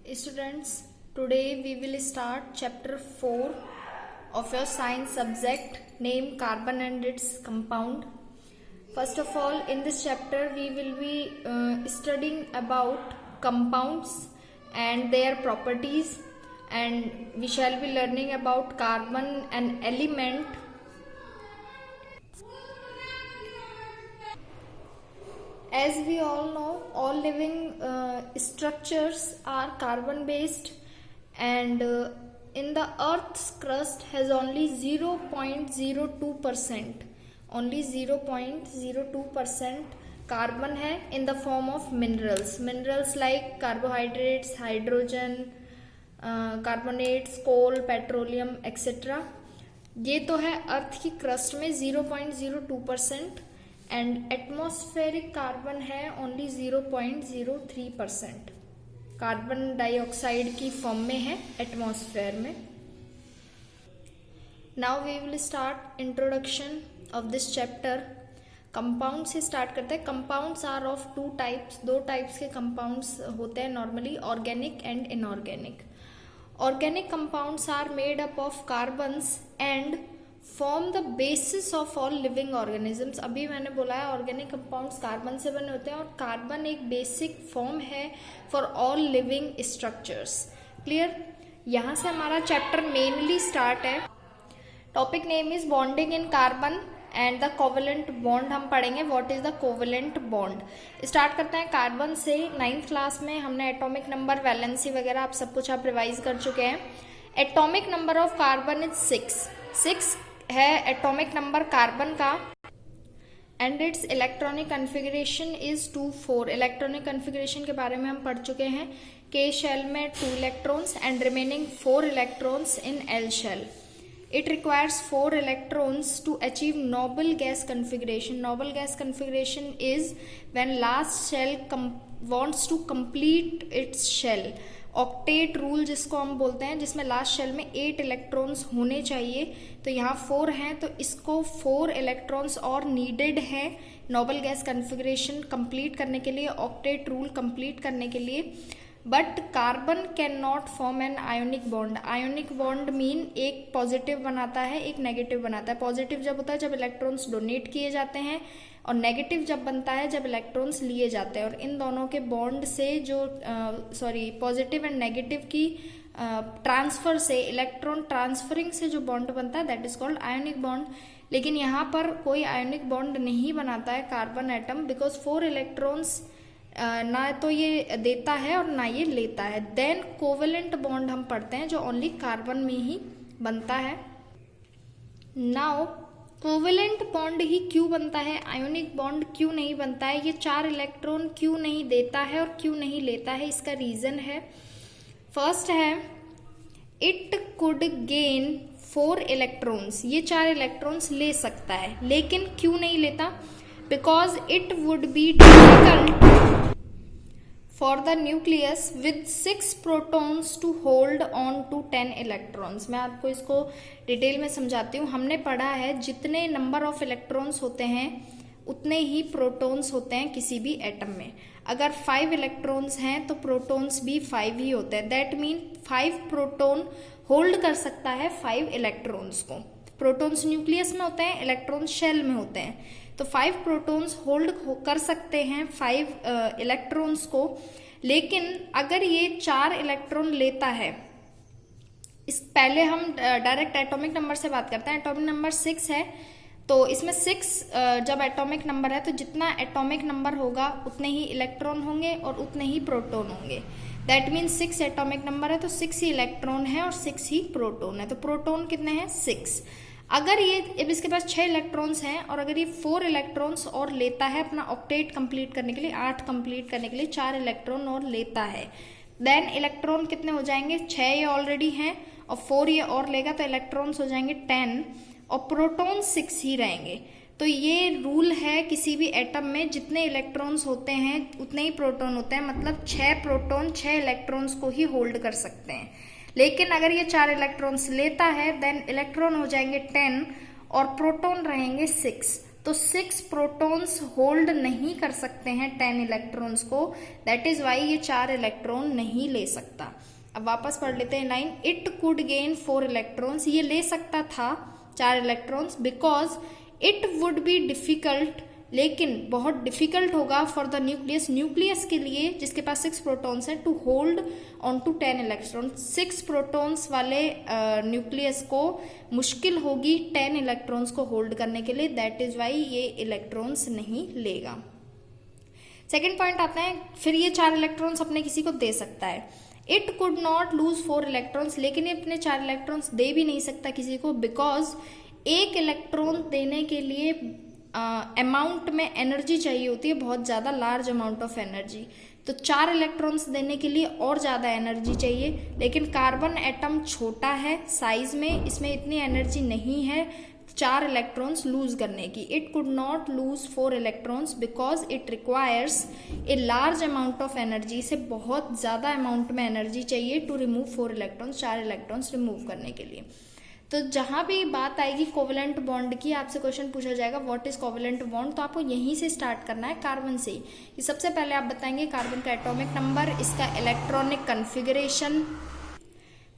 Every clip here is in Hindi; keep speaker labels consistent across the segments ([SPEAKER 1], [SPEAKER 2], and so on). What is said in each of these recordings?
[SPEAKER 1] Students, today we will start chapter 4 of your science subject named carbon and its compound. First of all, in this chapter we will be studying about compounds and their properties, and we shall be learning about carbon, an element. As we all know, all living structures are carbon based, and in the earth's crust has only 0.02%, only 0.02% carbon है in the form of minerals like carbohydrates, hydrogen, carbonates, coal, petroleum, etc. ये तो है अर्थ की क्रस्ट में 0.02%, एंड एटमॉस्फेरिक कार्बन है ओनली 0.03%. कार्बन डाइऑक्साइड की फॉर्म में है एटमॉस्फेयर में. Now we will start introduction of this chapter. Compound से स्टार्ट करते हैं. Compounds are of two types. दो टाइप्स के कंपाउंड्स होते हैं normally, organic and inorganic. Organic compounds are made up of carbons and form the basis of all living organisms. अभी मैंने बोला है ऑर्गेनिक कंपाउंड्स कार्बन से बने होते हैं और कार्बन एक बेसिक फॉर्म है for all living structures. Clear? यहाँ से हमारा चैप्टर मेनली स्टार्ट है. Topic name is bonding in carbon and the covalent bond हम पढ़ेंगे. What is the covalent bond. Start करते हैं कार्बन से. 9th क्लास में हमने एटॉमिक नंबर, वैलेंसी वगैरह आप सब कुछ आप रिवाइज कर चुके हैं. Atomic number of carbon is 6 है एटॉमिक नंबर कार्बन का, and it's electronic configuration is 2,4. Electronic configuration के बारे में हम पढ़ चुके हैं. के शेल में 2 electrons and remaining 4 electrons in L shell. It requires 4 electrons to achieve noble gas configuration. Noble gas configuration is when last shell wants to complete its shell. Octet rule जिसको हम बोलते हैं, जिसमें लास्ट शेल में 8 इलेक्ट्रॉन्स होने चाहिए. तो यहाँ 4 हैं, तो इसको 4 इलेक्ट्रॉन्स और नीडेड है नोबल गैस कन्फिगरेशन कंप्लीट करने के लिए, ऑक्टेट रूल कंप्लीट करने के लिए. But carbon can not form an ionic bond. Ionic bond mean एक पॉजिटिव बनाता है, एक नेगेटिव बनाता है. पॉजिटिव जब होता है जब इलेक्ट्रॉन्स डोनेट किए जाते हैं, और नेगेटिव जब बनता है जब इलेक्ट्रॉन्स लिए जाते हैं. और इन दोनों के बॉन्ड से जो पॉजिटिव एंड नेगेटिव की ट्रांसफर से, इलेक्ट्रॉन ट्रांसफरिंग से जो बॉन्ड बनता है that is called ionic bond. लेकिन यहाँ पर कोई आयोनिक बॉन्ड नहीं बनाता है कार्बन एटम, बिकॉज 4 इलेक्ट्रॉन्स ना तो ये देता है और ना ये लेता है. देन कोवेलेंट बॉन्ड हम पढ़ते हैं जो ओनली कार्बन में ही बनता है. नाउ कोवेलेंट बॉन्ड ही क्यों बनता है, आयोनिक बॉन्ड क्यों नहीं बनता है, ये 4 इलेक्ट्रॉन क्यों नहीं देता है और क्यों नहीं लेता है, इसका रीजन है. फर्स्ट है इट कुड गेन 4 इलेक्ट्रॉन्स. ये 4 इलेक्ट्रॉन्स ले सकता है, लेकिन क्यों नहीं लेता? Because it would be difficult for the nucleus with 6 protons to hold on to 10 electrons. मैं आपको इसको डिटेल में समझाती हूँ. हमने पढ़ा है जितने नंबर ऑफ इलेक्ट्रॉन्स होते हैं उतने ही प्रोटॉन्स होते हैं किसी भी एटम में. अगर 5 इलेक्ट्रॉन्स हैं तो प्रोटॉन्स भी 5 ही होते हैं. दैट मीन 5 प्रोटॉन होल्ड कर सकता है 5 इलेक्ट्रॉन्स को. प्रोटॉन्स न्यूक्लियस में होते हैं, इलेक्ट्रॉन्स शेल में होते हैं. तो 5 प्रोटॉन्स होल्ड कर सकते हैं 5 इलेक्ट्रॉन्स को. लेकिन अगर ये 4 इलेक्ट्रॉन लेता है, इस पहले हम डायरेक्ट एटॉमिक नंबर से बात करते हैं. एटॉमिक नंबर 6 है, तो इसमें 6 जब एटॉमिक नंबर है तो जितना एटॉमिक नंबर होगा उतने ही इलेक्ट्रॉन होंगे और उतने ही प्रोटॉन होंगे. दैट मीन 6 एटॉमिक नंबर है तो 6 ही इलेक्ट्रॉन है और 6 ही प्रोटॉन है. तो प्रोटॉन कितने हैं? 6. अगर ये अब इसके पास 6 इलेक्ट्रॉन्स हैं और अगर ये 4 इलेक्ट्रॉन्स और लेता है अपना ऑक्टेट कंप्लीट करने के लिए, 8 कंप्लीट करने के लिए 4 इलेक्ट्रॉन और लेता है, देन इलेक्ट्रॉन कितने हो जाएंगे? 6 ये ऑलरेडी हैं और 4 ये और लेगा तो इलेक्ट्रॉन्स हो जाएंगे 10 और प्रोटॉन 6 ही रहेंगे. तो ये रूल है किसी भी एटम में जितने इलेक्ट्रॉन्स होते हैं उतने ही प्रोटॉन होते हैं. मतलब 6 प्रोटॉन 6 इलेक्ट्रॉन्स को ही होल्ड कर सकते हैं. लेकिन अगर ये 4 इलेक्ट्रॉन्स लेता है देन इलेक्ट्रॉन हो जाएंगे 10 और प्रोटॉन रहेंगे 6. तो 6 प्रोटॉन्स होल्ड नहीं कर सकते हैं 10 इलेक्ट्रॉन्स को, दैट इज वाई ये 4 इलेक्ट्रॉन नहीं ले सकता। अब वापस पढ़ लेते हैं line, it could gain 4 electrons, ये ले सकता था 4 electrons, because it would be difficult, लेकिन बहुत डिफिकल्ट होगा फॉर द न्यूक्लियस, न्यूक्लियस के लिए जिसके पास 6 प्रोटॉन्स हैं, to hold on to 10 electron. 6 protons वाले न्यूक्लियस को मुश्किल होगी 10 इलेक्ट्रॉन्स को होल्ड करने के लिए, दैट इज वाई ये इलेक्ट्रॉन्स नहीं लेगा। सेकेंड पॉइंट आता है, फिर ये 4 इलेक्ट्रॉन्स अपने किसी को दे सकता है। It could not lose 4 electrons, लेकिन ये अपने 4 इलेक्ट्रॉन्स दे भी नहीं सकता किसी को, बिकॉज एक इलेक्ट्रॉन देने के लिए अमाउंट में एनर्जी चाहिए होती है, बहुत ज़्यादा लार्ज अमाउंट ऑफ एनर्जी। तो 4 इलेक्ट्रॉन्स देने के लिए और ज़्यादा एनर्जी चाहिए, लेकिन कार्बन एटम छोटा है साइज में, इसमें इतनी एनर्जी नहीं है 4 इलेक्ट्रॉन्स लूज करने की। It could not lose 4 electrons because it requires a large amount of energy, से बहुत ज़्यादा अमाउंट में एनर्जी चाहिए to remove 4 electrons, 4 electrons remove करने के लिए। तो जहां भी बात आएगी कोवेलेंट बॉन्ड की, आपसे क्वेश्चन पूछा जाएगा व्हाट इज कोवेलेंट बॉन्ड, तो आपको यहीं से स्टार्ट करना है, कार्बन से ही। ये सबसे पहले आप बताएंगे कार्बन का एटॉमिक नंबर, इसका इलेक्ट्रॉनिक कन्फिगरेशन,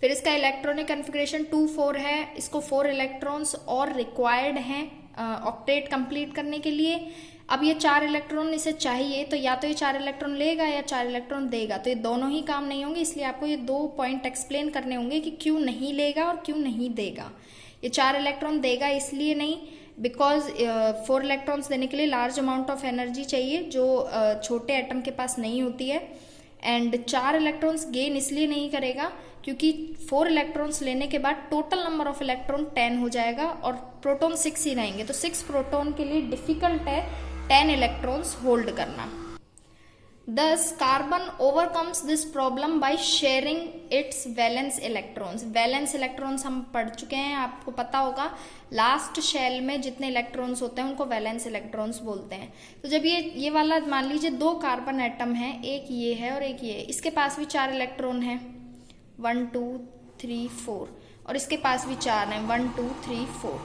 [SPEAKER 1] फिर इसका इलेक्ट्रॉनिक कन्फिगरेशन 2-4 है, इसको 4 इलेक्ट्रॉन्स और रिक्वायर्ड हैं ऑक्टेट कंप्लीट करने के लिए। अब ये 4 इलेक्ट्रॉन इसे चाहिए, तो या तो ये 4 इलेक्ट्रॉन लेगा या 4 इलेक्ट्रॉन देगा, तो ये दोनों ही काम नहीं होंगे, इसलिए आपको ये 2 पॉइंट एक्सप्लेन करने होंगे कि क्यों नहीं लेगा और क्यों नहीं देगा। ये 4 इलेक्ट्रॉन देगा इसलिए नहीं, बिकॉज 4 इलेक्ट्रॉन्स देने के लिए लार्ज अमाउंट ऑफ एनर्जी चाहिए जो छोटे एटम के पास नहीं होती है। एंड 4 इलेक्ट्रॉन्स गेन इसलिए नहीं करेगा क्योंकि 4 इलेक्ट्रॉन्स लेने के बाद टोटल नंबर ऑफ इलेक्ट्रॉन 10 हो जाएगा और प्रोटॉन 6 ही रहेंगे, तो 6 प्रोटॉन के लिए डिफिकल्ट है 10 इलेक्ट्रॉन्स होल्ड करना। Thus, carbon overcomes this problem by sharing its valence electrons. Valence electrons हम पढ़ चुके हैं, आपको पता होगा लास्ट शेल में जितने इलेक्ट्रॉन्स होते हैं उनको वैलेंस इलेक्ट्रॉन्स बोलते हैं। तो जब ये वाला मान लीजिए 2 कार्बन एटम है, एक ये है और एक ये है, इसके पास भी 4 इलेक्ट्रॉन है 1 2 3 4, और इसके पास भी 4 है 1 2 3 4।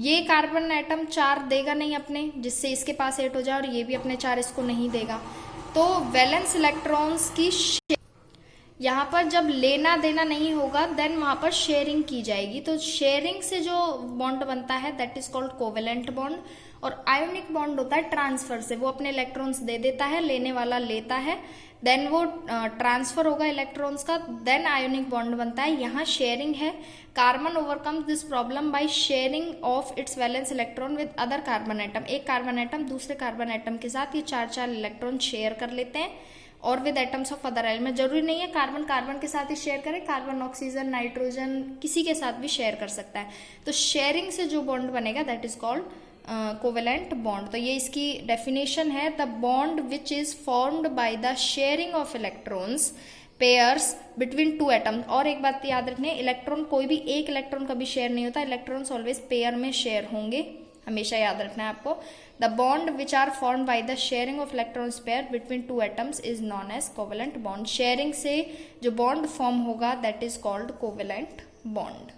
[SPEAKER 1] ये कार्बन एटम 4 देगा नहीं अपने, जिससे इसके पास 8 हो जाए, और ये भी अपने 4 इसको नहीं देगा। तो वैलेंस इलेक्ट्रॉन्स की यहाँ पर जब लेना देना नहीं होगा देन वहां पर शेयरिंग की जाएगी। तो शेयरिंग से जो बॉन्ड बनता है that is called covalent bond, और आयोनिक बॉन्ड होता है ट्रांसफर से, वो अपने इलेक्ट्रॉन्स दे देता है, लेने वाला लेता है, देन वो ट्रांसफर होगा इलेक्ट्रॉन्स का, देन आयोनिक बॉन्ड बनता है। यहाँ शेयरिंग है, carbon overcomes this problem by sharing of its valence electron with other carbon atom. एक कार्बन एटम दूसरे कार्बन एटम के साथ ये 4-4 इलेक्ट्रॉन शेयर कर लेते हैं, और with atoms of other element. जरूरी नहीं है कार्बन कार्बन के साथ ही शेयर करे, कार्बन ऑक्सीजन नाइट्रोजन किसी के साथ भी शेयर कर सकता है। तो शेयरिंग से जो बॉन्ड बनेगा that is called covalent bond. तो ये इसकी डेफिनेशन है, the bond which is formed by the sharing of electrons pairs between 2 atom. और एक बात याद रखने, इलेक्ट्रॉन कोई भी एक इलेक्ट्रॉन कभी शेयर नहीं होता, इलेक्ट्रॉन्स ऑलवेज पेयर में शेयर होंगे, हमेशा याद रखना है आपको। The bond which are formed by the sharing of electrons pair between 2 atoms is known as covalent bond. Sharing से जो बॉन्ड फॉर्म होगा that is called covalent bond.